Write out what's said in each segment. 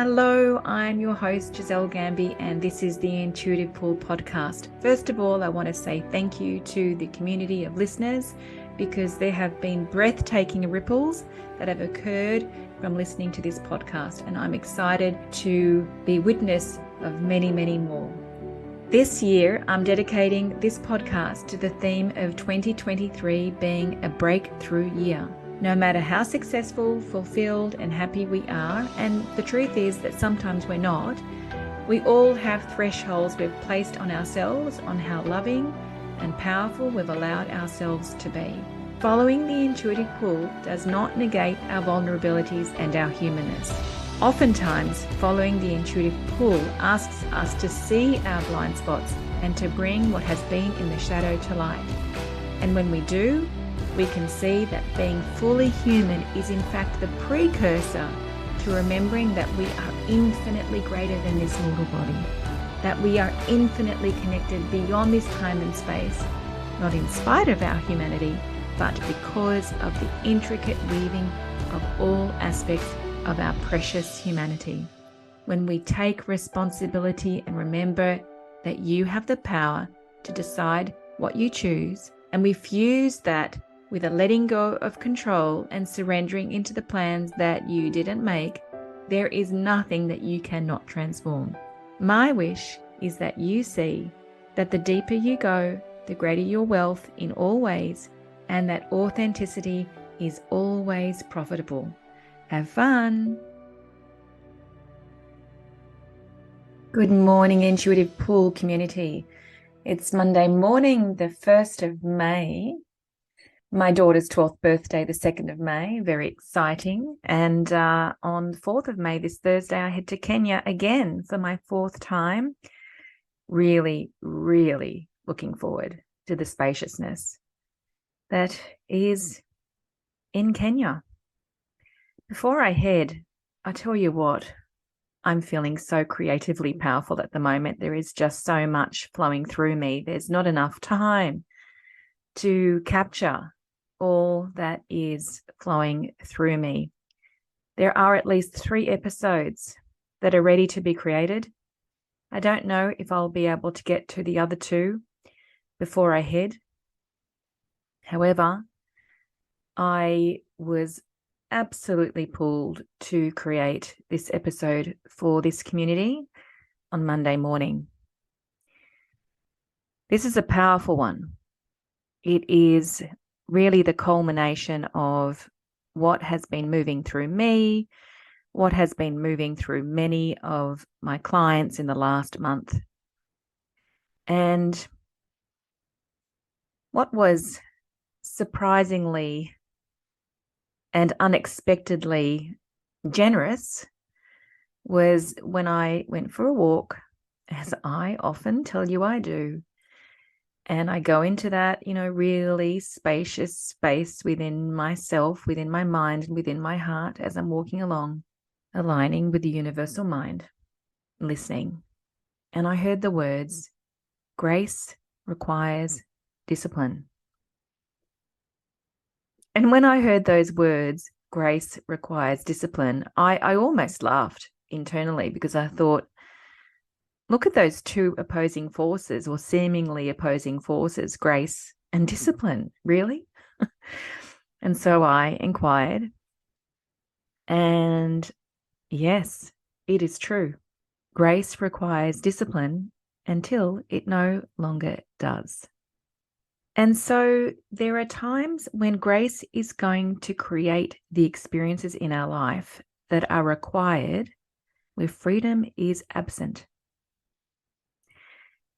Hello, I'm your host, Gisele Gamby, and this is the Intuitive Pull podcast. First of all, I want to say thank you to the community of listeners because there have been breathtaking ripples that have occurred from listening to this podcast, and I'm excited to be witness of many, many more. This year, I'm dedicating this podcast to the theme of 2023 being a breakthrough year. No matter how successful, fulfilled, and happy we are, and the truth is that sometimes we're not, we all have thresholds we've placed on ourselves on how loving and powerful we've allowed ourselves to be. Following the intuitive pull does not negate our vulnerabilities and our humanness. Oftentimes, following the intuitive pull asks us to see our blind spots and to bring what has been in the shadow to light. And when we do, we can see that being fully human is in fact the precursor to remembering that we are infinitely greater than this mortal body, that we are infinitely connected beyond this time and space, not in spite of our humanity, but because of the intricate weaving of all aspects of our precious humanity. When we take responsibility and remember that you have the power to decide what you choose, and we fuse that with a letting go of control and surrendering into the plans that you didn't make, there is nothing that you cannot transform. My wish is that you see that the deeper you go, the greater your wealth in all ways, and that authenticity is always profitable. Have fun! Good morning, Intuitive Pull community. It's Monday morning, the 1st of May. My daughter's 12th birthday, the 2nd of May, very exciting. And on the 4th of May, this Thursday, I head to Kenya again for my 4th time. Really, really looking forward to the spaciousness that is in Kenya. Before I head, I tell you what, I'm feeling so creatively powerful at the moment. There is just so much flowing through me. There's not enough time to capture all that is flowing through me. There are at least 3 episodes that are ready to be created. I don't know if I'll be able to get to the other 2 before I head. However, I was absolutely pulled to create this episode for this community on Monday morning. This is a powerful one. It is really the culmination of what has been moving through me, what has been moving through many of my clients in the last month. And what was surprisingly and unexpectedly generous was when I went for a walk, as I often tell you I do. And I go into that, really spacious space within myself, within my mind, and within my heart as I'm walking along, aligning with the universal mind, listening. And I heard the words, grace requires discipline. And when I heard those words, grace requires discipline, I almost laughed internally because I thought, look at those 2 opposing forces or seemingly opposing forces, grace and discipline, really? And so I inquired, and yes, it is true. Grace requires discipline until it no longer does. And so there are times when grace is going to create the experiences in our life that are required where freedom is absent.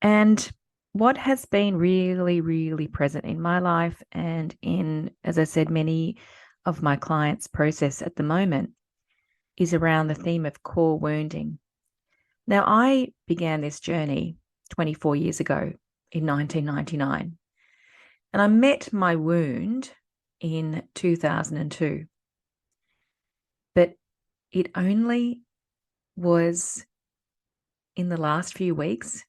And what has been really, really present in my life and in, as I said, many of my clients' process at the moment is around the theme of core wounding. Now, I began this journey 24 years ago in 1999, and I met my wound in 2002. But it only was in the last few weeks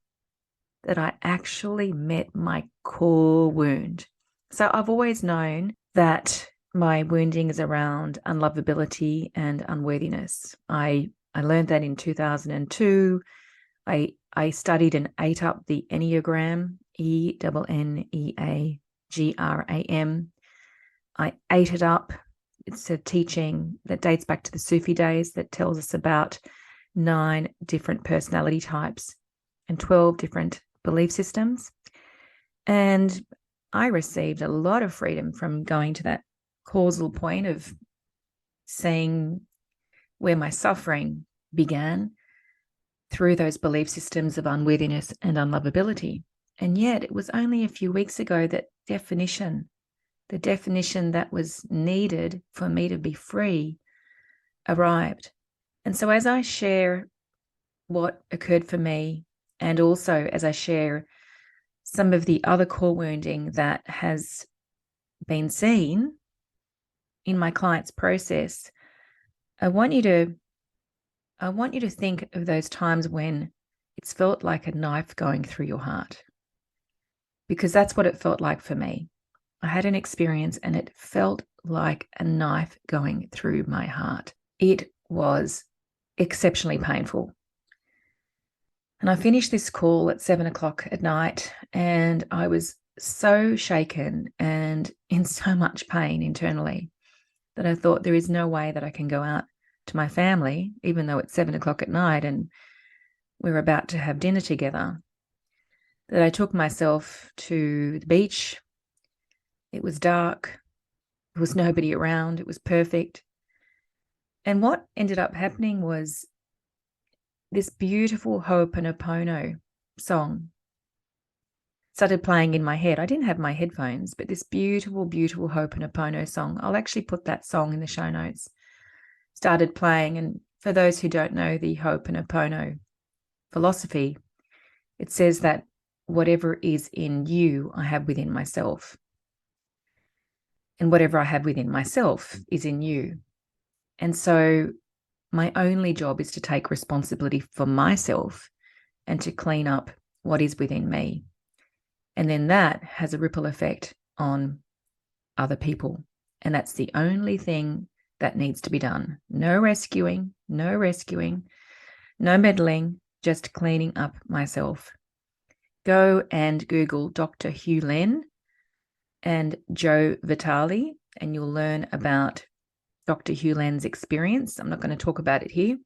that I actually met my core wound. So I've always known that my wounding is around unlovability and unworthiness. I I learned that in 2002. I studied and ate up the Enneagram, Enneagram. I ate it up. It's a teaching that dates back to the Sufi days that tells us about 9 different personality types and 12 different belief systems. And I received a lot of freedom from going to that causal point of seeing where my suffering began through those belief systems of unworthiness and unlovability. And yet it was only a few weeks ago that the definition that was needed for me to be free, arrived. And so as I share what occurred for me, and also as I share some of the other core wounding that has been seen in my client's process, I want you to think of those times when it's felt like a knife going through your heart, because that's what it felt like for me. I had an experience and it felt like a knife going through my heart. It was exceptionally painful. And I finished this call at 7:00 at night, and I was so shaken and in so much pain internally that I thought there is no way that I can go out to my family, even though it's 7:00 at night and we're about to have dinner together, that I took myself to the beach. It was dark. There was nobody around. It was perfect. And what ended up happening was this beautiful Ho'oponopono song started playing in my head. I didn't have my headphones, but this beautiful, beautiful Ho'oponopono song, I'll actually put that song in the show notes, started playing. And for those who don't know the Ho'oponopono philosophy, it says that whatever is in you, I have within myself. And whatever I have within myself is in you. And so my only job is to take responsibility for myself and to clean up what is within me. And then that has a ripple effect on other people. And that's the only thing that needs to be done. No rescuing, no meddling, just cleaning up myself. Go and Google Dr. Hugh Len and Joe Vitale, and you'll learn about Dr. Hugh Len's experience. I'm not going to talk about it here,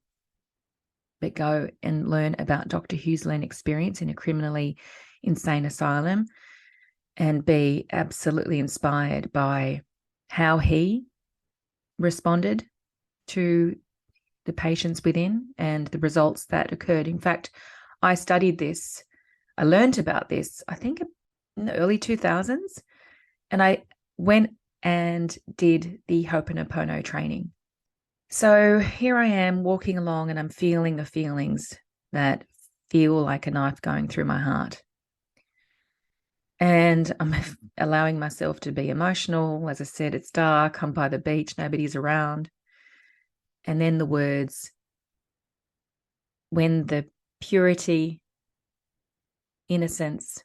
but go and learn about Dr. Hugh Len's experience in a criminally insane asylum and be absolutely inspired by how he responded to the patients within and the results that occurred. In fact, I studied this. I learned about this, I think, in the early 2000s. And I went and did the Ho'oponopono training. So here I am walking along and I'm feeling the feelings that feel like a knife going through my heart. And I'm allowing myself to be emotional. As I said, it's dark. I'm by the beach. Nobody's around. And then the words, when the purity, innocence,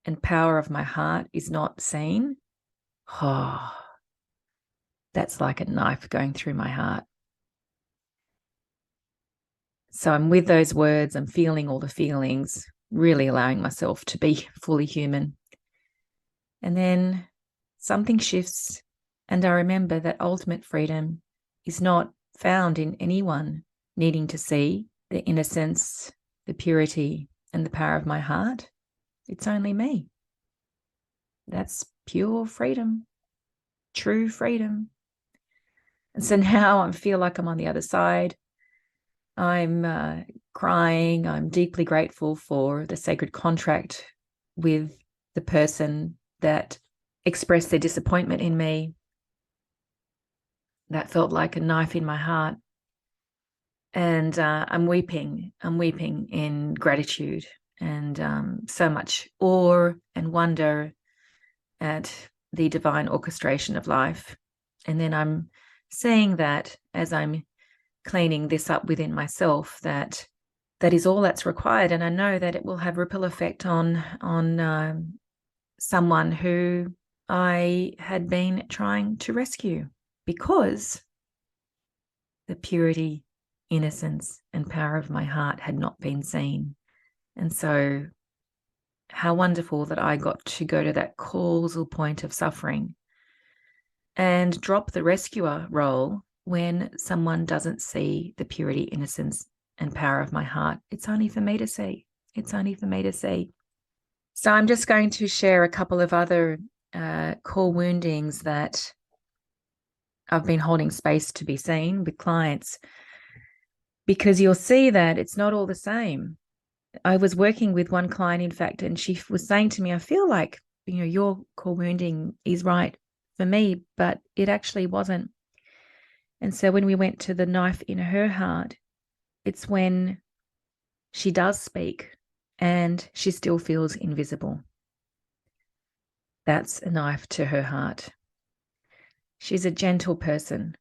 and power of my heart is not seen, oh, that's like a knife going through my heart. So I'm with those words, I'm feeling all the feelings, really allowing myself to be fully human. And then something shifts, and I remember that ultimate freedom is not found in anyone needing to see the innocence, the purity, and the power of my heart. It's only me. That's pure freedom, true freedom. And so now I feel like I'm on the other side. I'm crying. I'm deeply grateful for the sacred contract with the person that expressed their disappointment in me. That felt like a knife in my heart. And I'm weeping. I'm weeping in gratitude and so much awe and wonder at the divine orchestration of life. And then I'm saying that as I'm cleaning this up within myself, that is all that's required. And I know that it will have ripple effect on someone who I had been trying to rescue, because the purity, innocence and power of my heart had not been seen. And so how wonderful that I got to go to that causal point of suffering and drop the rescuer role when someone doesn't see the purity, innocence, and power of my heart. It's only for me to see. It's only for me to see. So I'm just going to share a couple of other core woundings that I've been holding space to be seen with clients, because you'll see that it's not all the same. I was working with one client, in fact, and she was saying to me, I feel like, your core wounding is right for me, but it actually wasn't. And so when we went to the knife in her heart, it's when she does speak and she still feels invisible. That's a knife to her heart. She's a gentle person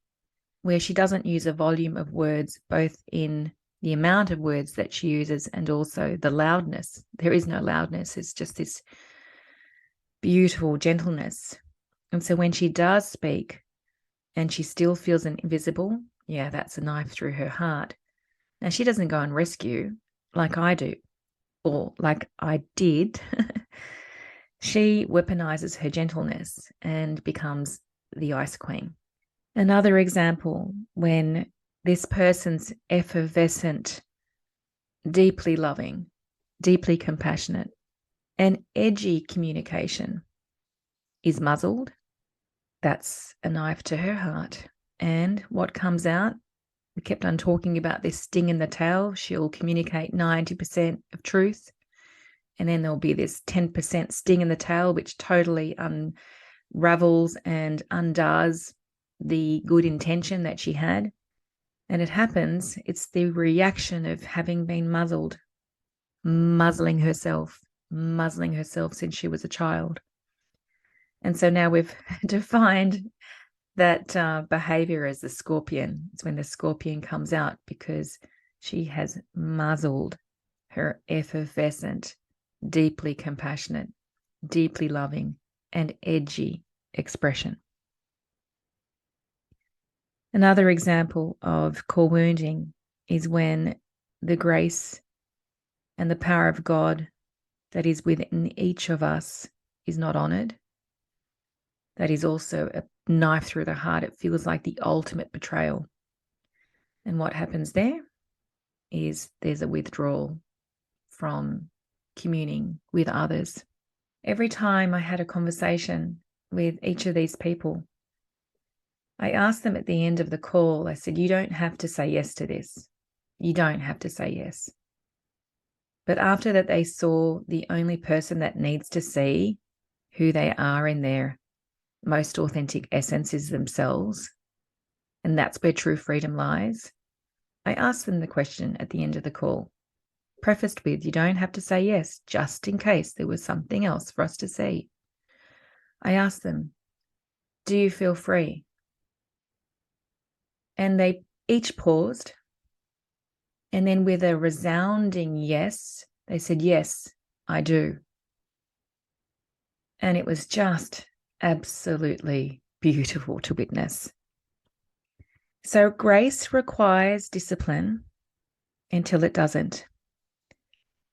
where she doesn't use a volume of words, both in the amount of words that she uses and also the loudness. There is no loudness. It's just this beautiful gentleness. And so when she does speak and she still feels invisible, yeah, that's a knife through her heart. Now, she doesn't go and rescue like I do or like I did. She weaponizes her gentleness and becomes the ice queen. Another example, when this person's effervescent, deeply loving, deeply compassionate, and edgy communication is muzzled, that's a knife to her heart. And what comes out? We kept on talking about this sting in the tail. She'll communicate 90% of truth. And then there'll be this 10% sting in the tail, which totally unravels and undoes the good intention that she had. And it happens, it's the reaction of having been muzzled, muzzling herself since she was a child. And so now we've defined that behavior as the scorpion. It's when the scorpion comes out because she has muzzled her effervescent, deeply compassionate, deeply loving, and edgy expression. Another example of core wounding is when the grace and the power of God that is within each of us is not honored. That is also a knife through the heart. It feels like the ultimate betrayal. And what happens there is there's a withdrawal from communing with others. Every time I had a conversation with each of these people, I asked them at the end of the call, I said, you don't have to say yes to this. You don't have to say yes. But after that, they saw the only person that needs to see who they are in their most authentic essence is themselves. And that's where true freedom lies. I asked them the question at the end of the call, prefaced with, you don't have to say yes, just in case there was something else for us to see. I asked them, do you feel free? And they each paused. And then with a resounding yes, they said, yes, I do. And it was just absolutely beautiful to witness. So grace requires discipline until it doesn't.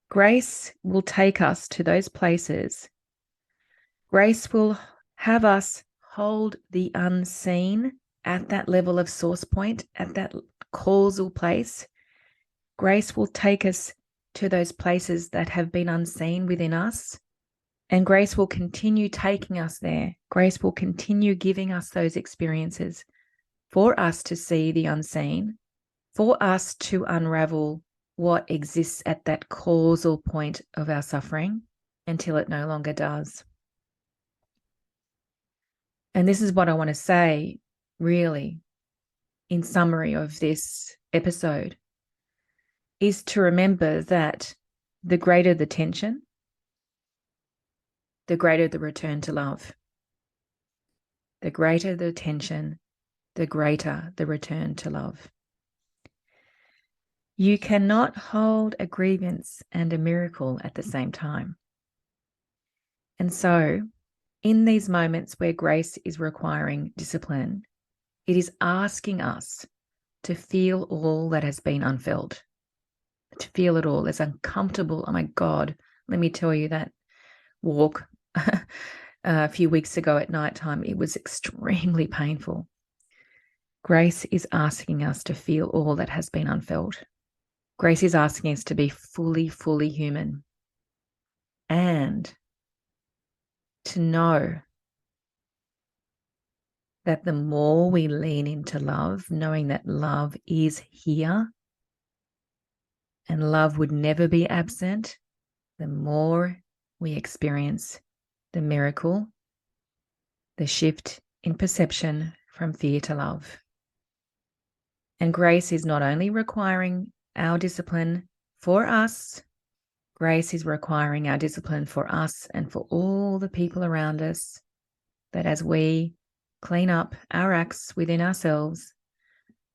Grace will take us to those places. Grace will have us hold the unseen at that level of source point, at that causal place. Grace will take us to those places that have been unseen within us. And grace will continue taking us there. Grace will continue giving us those experiences for us to see the unseen, for us to unravel what exists at that causal point of our suffering until it no longer does. And this is what I want to say, really, in summary of this episode, is to remember that the greater the tension, the greater the return to love. The greater the tension, the greater the return to love. You cannot hold a grievance and a miracle at the same time. And so, in these moments where grace is requiring discipline, it is asking us to feel all that has been unfelt, to feel it all. It's uncomfortable. Oh my God, let me tell you, that walk a few weeks ago at nighttime, it was extremely painful. Grace is asking us to feel all that has been unfelt. Grace is asking us to be fully, fully human, and to know that the more we lean into love, knowing that love is here and love would never be absent, the more we experience the miracle, the shift in perception from fear to love. And grace is not only requiring our discipline for us, grace is requiring our discipline for us and for all the people around us, that as we clean up our acts within ourselves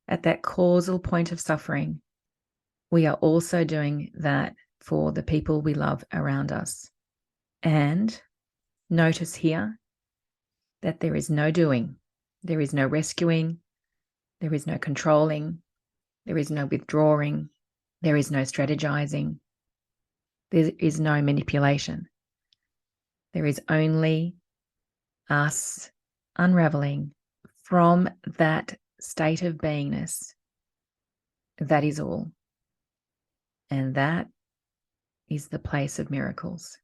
at that causal point of suffering, we are also doing that for the people we love around us. And notice here that there is no doing, there is no rescuing, there is no controlling, there is no withdrawing, there is no strategizing, there is no manipulation. There is only us unraveling from that state of beingness. That is all. And that is the place of miracles.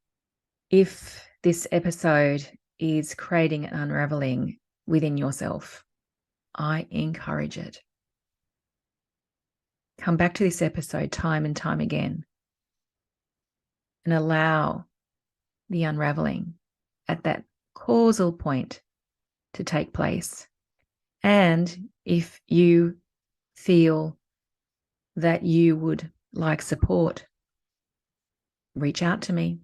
If this episode is creating an unraveling within yourself, I encourage it. Come back to this episode time and time again and allow the unraveling at that causal point to take place. And if you feel that you would like support, reach out to me.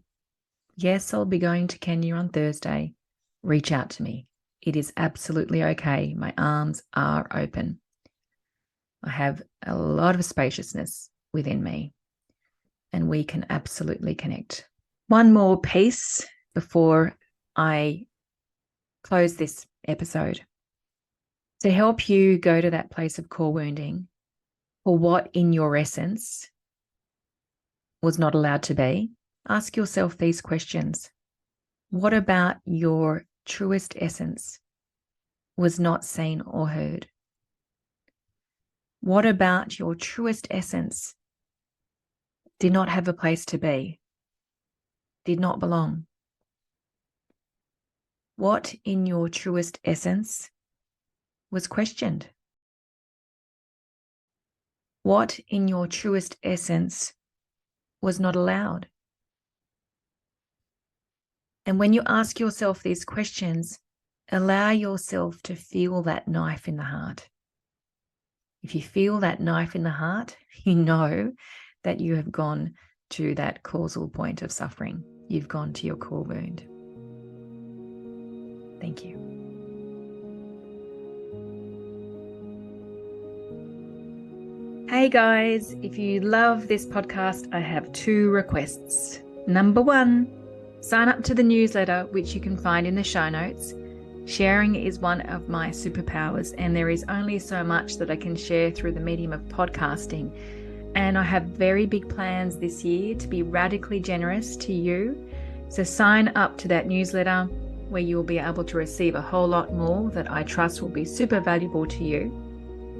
Yes, I'll be going to Kenya on Thursday. Reach out to me. It is absolutely okay. My arms are open. I have a lot of spaciousness within me, and we can absolutely connect. One more piece before I close this episode. To help you go to that place of core wounding, for what in your essence was not allowed to be, ask yourself these questions. What about your truest essence was not seen or heard? What about your truest essence did not have a place to be, did not belong? What in your truest essence was questioned? What in your truest essence was not allowed? And when you ask yourself these questions, allow yourself to feel that knife in the heart. If you feel that knife in the heart, you know that you have gone to that causal point of suffering. You've gone to your core wound. Thank you. Hey guys, if you love this podcast, I have 2 requests. Number 1, sign up to the newsletter, which you can find in the show notes. Sharing is one of my superpowers, and there is only so much that I can share through the medium of podcasting. And I have very big plans this year to be radically generous to you. So sign up to that newsletter where you'll be able to receive a whole lot more that I trust will be super valuable to you.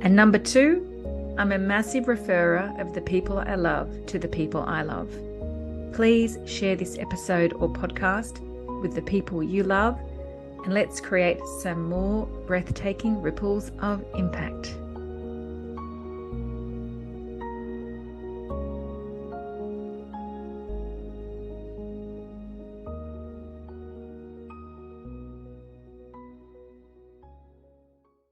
And number 2, I'm a massive referrer of the people I love to the people I love. Please share this episode or podcast with the people you love, and let's create some more breathtaking ripples of impact.